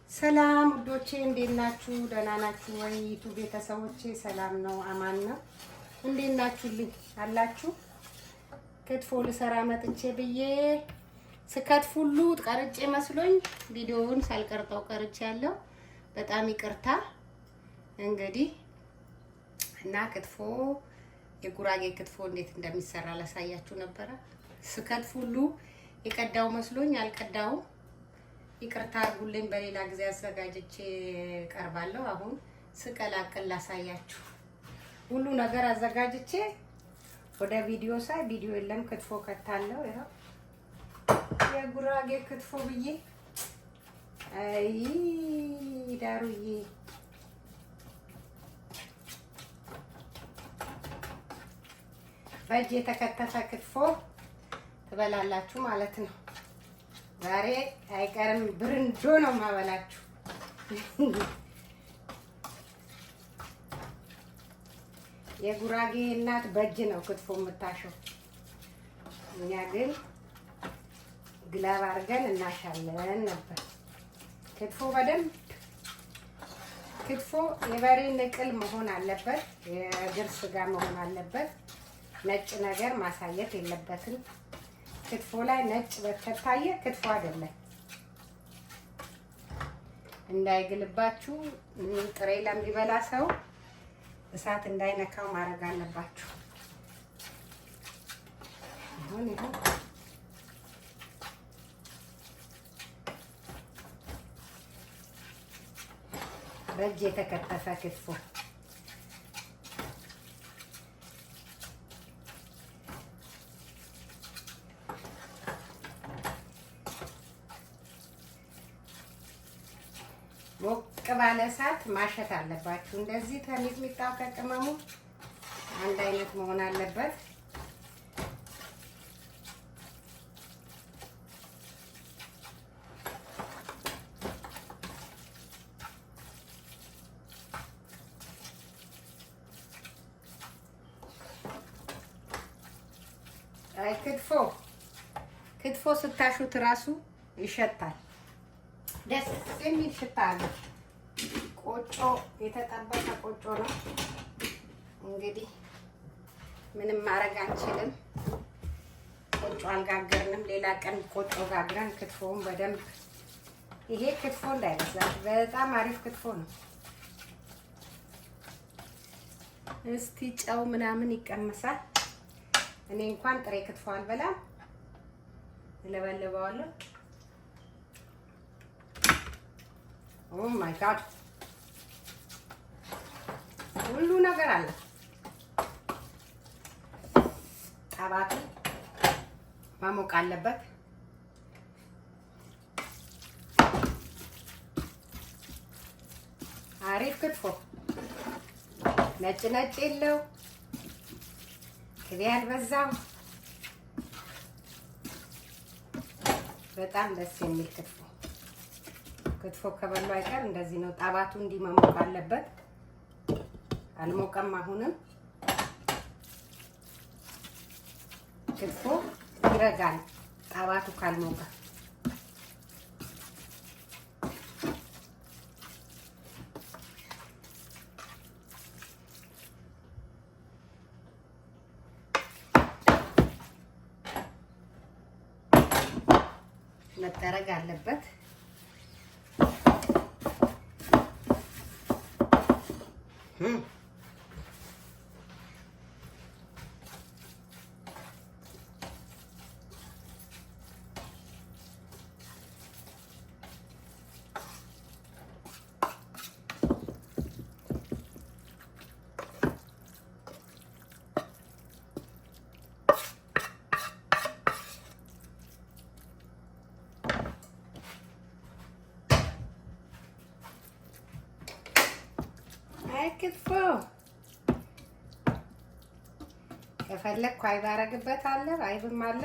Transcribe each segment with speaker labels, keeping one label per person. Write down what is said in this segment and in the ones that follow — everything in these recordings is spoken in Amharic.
Speaker 1: ሰላም ውዶቼ እንዴት ናችሁ? ደህና ናችሁ ወይ? ዩቲዩብ ቤተሰቦቼ ሰላም ነው፣ አማን ነው። እንዴት ናችሁልኝ? አላችሁ? ክትፎ ልሰራ መጥቼ ብዬ ስከትፍ ሁሉ ቀርጬ መስሎኝ ቪዲዮውን ሳልቀርጠው ቀርጬ ያለው በጣም ይቅርታ። እንግዲህ እና ክትፎ የጉራጌ ክትፎ እንዴት እንደሚሰራ ላሳያችሁ ነበረ። ስከትፍ ሁሉ የቀዳው መስሎኝ አልቀዳውም። ይቅርታ አድርጉልኝ። በሌላ ጊዜ አዘጋጅቼ ቀርባለሁ። አሁን ስቀላቅል ላሳያችሁ። ሁሉ ነገር አዘጋጅቼ ወደ ቪዲዮ ሳይ ቪዲዮ የለም፣ ክትፎ ከታለው። ይሄው የጉራጌ ክትፎ ብዬ አይ ዳሩዬ በእጅ የተከተፈ ክትፎ ትበላላችሁ ማለት ነው። ዛሬ አይቀርም ብርንዶ ነው ማበላችሁ። የጉራጌ እናት በእጅ ነው ክትፎ የምታሸው። እኛ ግን ግላብ አድርገን እናሻለን ነበር። ክትፎ በደንብ ክትፎ የበሬ ንቅል መሆን አለበት፣ የእግር ስጋ መሆን አለበት። ነጭ ነገር ማሳየት የለበትም። ክትፎ ላይ ነጭ በከታየ ክትፎ አይደለም። እንዳይግልባችሁ ጥሬ ለሚበላ ሰው እሳት እንዳይነካው ማድረግ አለባችሁ። አሁን ይሄ በእጅ የተከተፈ ክትፎ ሞቅ ባለ እሳት ማሸት አለባችሁ። እንደዚህ ከሚጥሚጣው ከቅመሙ አንድ አይነት መሆን አለበት። አይ ክትፎ ስታሹት ራሱ ይሸታል። ደስ የሚል ሽታ አለ። ቆጮ የተጠበሰ ቆጮ ነው። እንግዲህ ምንም ማድረግ አንችልም። ቆጮ አልጋገርንም። ሌላ ቀን ቆጮ ጋግረን ክትፎውን በደንብ ይሄ ክትፎ እንዳይበዛል በጣም አሪፍ ክትፎ ነው። እስቲ ጨው ምናምን ይቀመሳል። እኔ እንኳን ጥሬ ክትፎ አልበላም፣ እለበልበዋለሁ። ኦ ማይ ጋድ ሁሉ ነገር አለ። ጠባቱ ማሞቅ አለበት። አሪፍ ክትፎ ነጭ ነጭ የለው፣ ቅቤ አልበዛም። በጣም ደስ የሚል ክትፎ ከበሉ አይቀር እንደዚህ ነው። ጣባቱ እንዲህ መሞቅ አለበት። አልሞቀም። አሁንም ክትፎ ይረጋል ጣባቱ ካልሞቀ። መጠረግ አለበት። ክትፎ ከፈለኩ አይብ አደርግበታለሁ። አይብም አለ።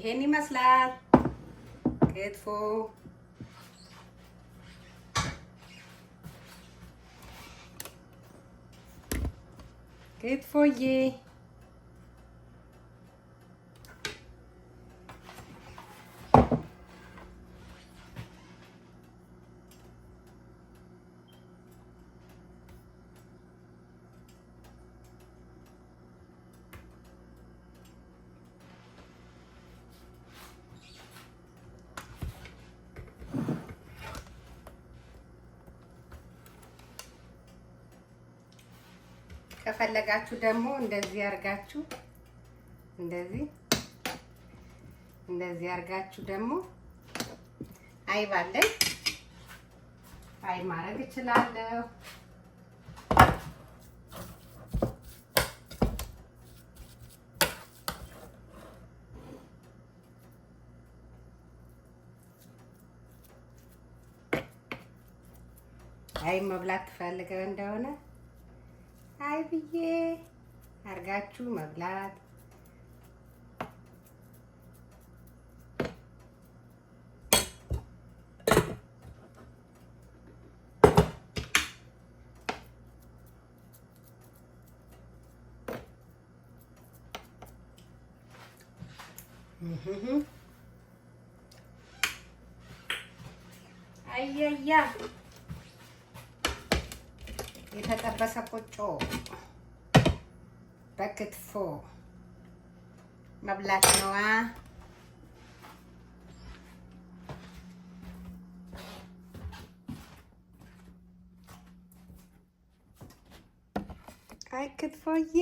Speaker 1: ይሄን ይመስላል ክትፎ። ክትፎዬ ከፈለጋችሁ ደግሞ እንደዚህ አርጋችሁ እንደዚህ አርጋችሁ ደግሞ አይብ አለኝ አይብ ማድረግ እችላለሁ። አይብ መብላት ትፈልገው እንደሆነ አይብዬ አርጋችሁ መብላት። አያያ የተጠበሰ ቆጮ በክትፎ መብላት ነዋ። አይ ክትፎዬ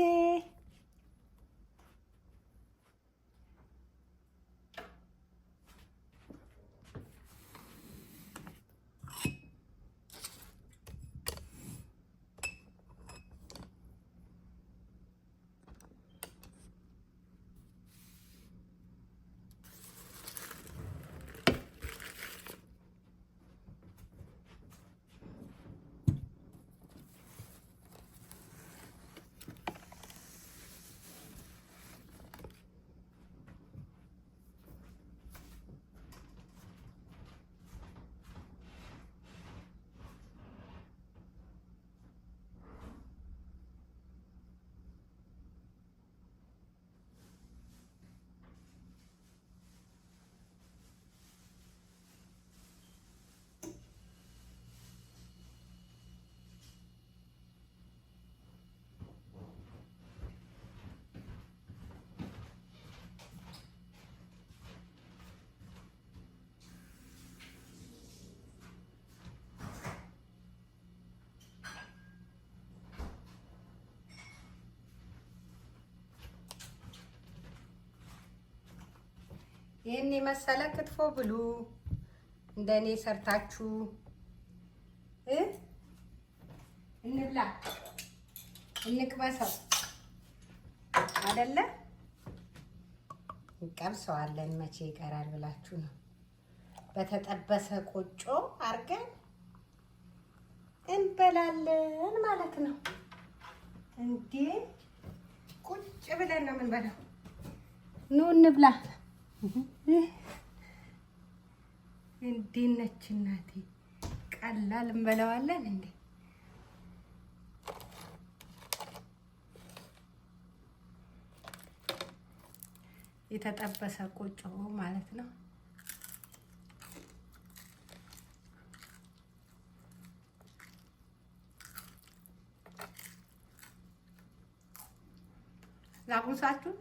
Speaker 1: ይሄን የመሰለ ክትፎ ብሉ። እንደኔ ሰርታችሁ እንብላ እንቅመሰው አይደለ? እንቀምሰዋለን። መቼ ይቀራል ብላችሁ ነው። በተጠበሰ ቆጮ አርገን እንበላለን ማለት ነው። እንዴ ቁጭ ብለን ነው የምንበላው። ኑ እንብላ። እንዴት ነች እናቴ? ቀላል እንበላዋለን እንዴ? የተጠበሰ ቆጮ ማለት ነው። ላቁሳችሁ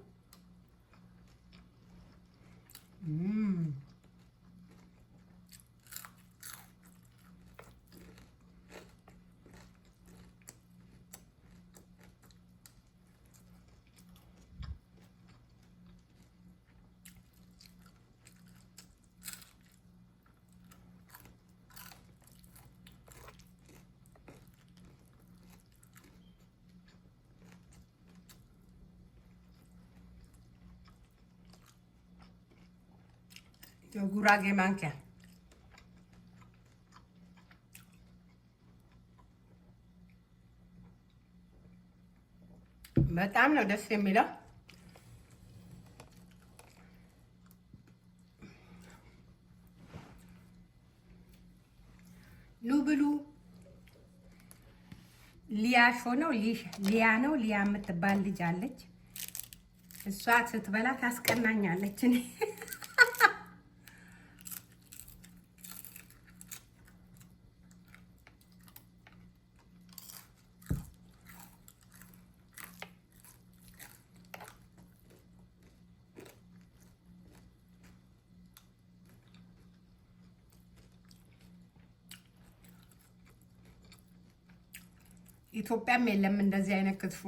Speaker 1: የጉራጌ ማንኪያ በጣም ነው ደስ የሚለው። ሊያሾ ነው ሊያ ነው ሊያ የምትባል ልጅ አለች። እሷ ስትበላ ታስቀናኛለች። እኔ ኢትዮጵያም የለም እንደዚህ አይነት ክትፎ።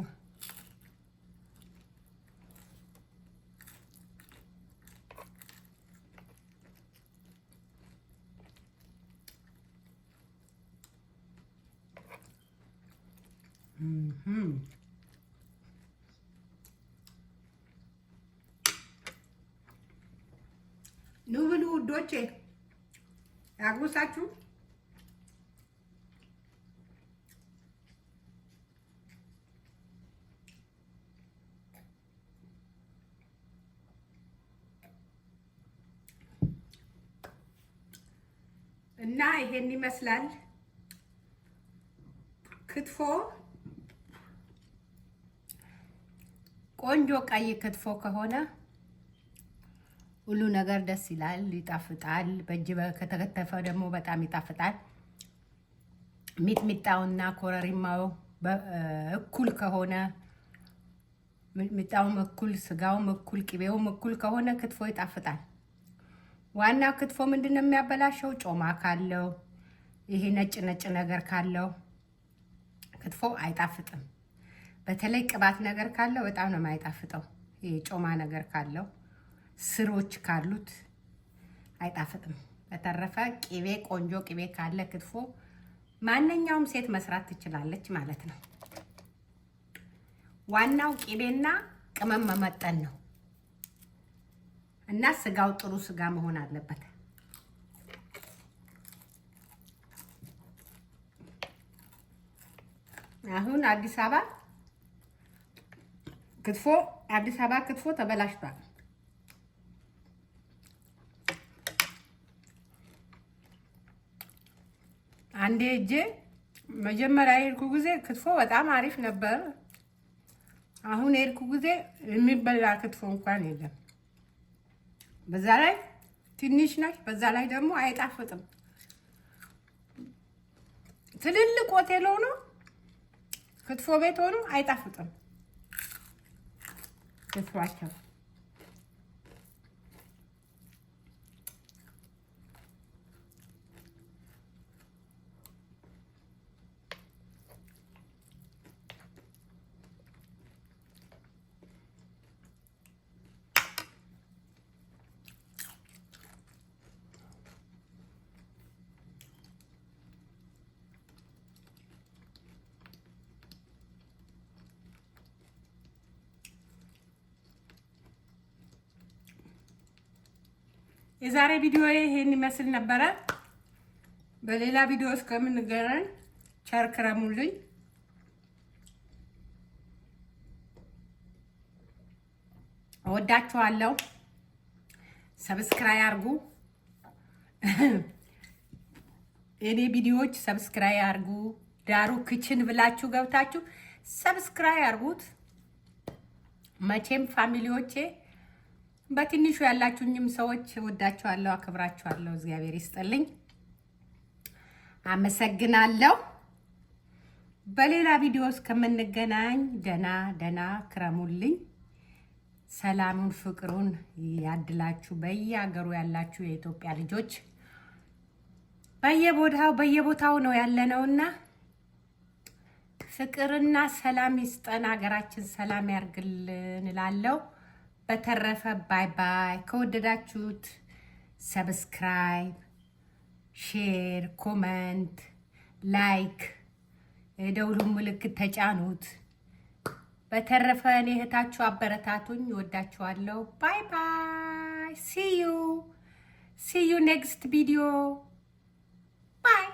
Speaker 1: ኑ ብሉ ውዶቼ፣ ያጉርሳችሁ። እና ይሄን ይመስላል ክትፎ። ቆንጆ ቀይ ክትፎ ከሆነ ሁሉ ነገር ደስ ይላል፣ ይጣፍጣል። በእጅ ከተከተፈ ደግሞ በጣም ይጣፍጣል። ሚጥሚጣውና ኮረሪማው እኩል ከሆነ፣ ሚጥሚጣውም እኩል፣ ስጋውም እኩል፣ ቅቤውም እኩል ከሆነ ክትፎ ይጣፍጣል። ዋናው ክትፎ ምንድነው የሚያበላሸው? ጮማ ካለው፣ ይሄ ነጭ ነገር ካለው ክትፎ አይጣፍጥም። በተለይ ቅባት ነገር ካለው በጣም ነው የማይጣፍጠው። ይሄ ጮማ ነገር ካለው፣ ስሮች ካሉት አይጣፍጥም። በተረፈ ቅቤ፣ ቆንጆ ቅቤ ካለ ክትፎ ማንኛውም ሴት መስራት ትችላለች ማለት ነው። ዋናው ቅቤና ቅመም መመጠን ነው። እና ስጋው ጥሩ ስጋ መሆን አለበት። አሁን አዲስ አበባ ክትፎ ተበላሽቷል። አንዴ እጄ መጀመሪያ የሄድኩ ጊዜ ክትፎ በጣም አሪፍ ነበር። አሁን የሄድኩ ጊዜ የሚበላ ክትፎ እንኳን የለም። በዛ ላይ ትንሽ ነች። በዛ ላይ ደግሞ አይጣፍጥም። ትልልቅ ሆቴል ሆኖ ክትፎ ቤት ሆኖ አይጣፍጥም ክትፏቸው። የዛሬ ቪዲዮ ይሄን ይመስል ነበረ። በሌላ ቪዲዮ እስከምንገናኝ ቸር ክረሙልኝ። እወዳችኋለሁ። ሰብስክራይብ አድርጉ። የኔ ቪዲዮዎች ሰብስክራይብ አድርጉ። ዳሩ ክችን ብላችሁ ገብታችሁ ሰብስክራይብ አድርጉት። መቼም ፋሚሊዎቼ በትንሹ ያላችሁኝም ሰዎች ወዳችኋለሁ፣ አክብራችኋለሁ። እግዚአብሔር ይስጥልኝ። አመሰግናለሁ። በሌላ ቪዲዮ እስከምንገናኝ ደና ክረሙልኝ። ሰላሙን ፍቅሩን ያድላችሁ። በየሀገሩ ያላችሁ የኢትዮጵያ ልጆች በየቦታው ነው ያለነውና ፍቅርና ሰላም ይስጠን። ሀገራችን ሰላም ያርግልን እላለሁ። በተረፈ ባይ ባይ። ከወደዳችሁት ሰብስክራይብ፣ ሼር፣ ኮመንት፣ ላይክ የደውሉን ምልክት ተጫኑት። በተረፈ እኔ እህታችሁ አበረታቱኝ። ወዳችኋለሁ። ባይ ባይ። ሲ ዩ ኔክስት ቪዲዮ ባይ።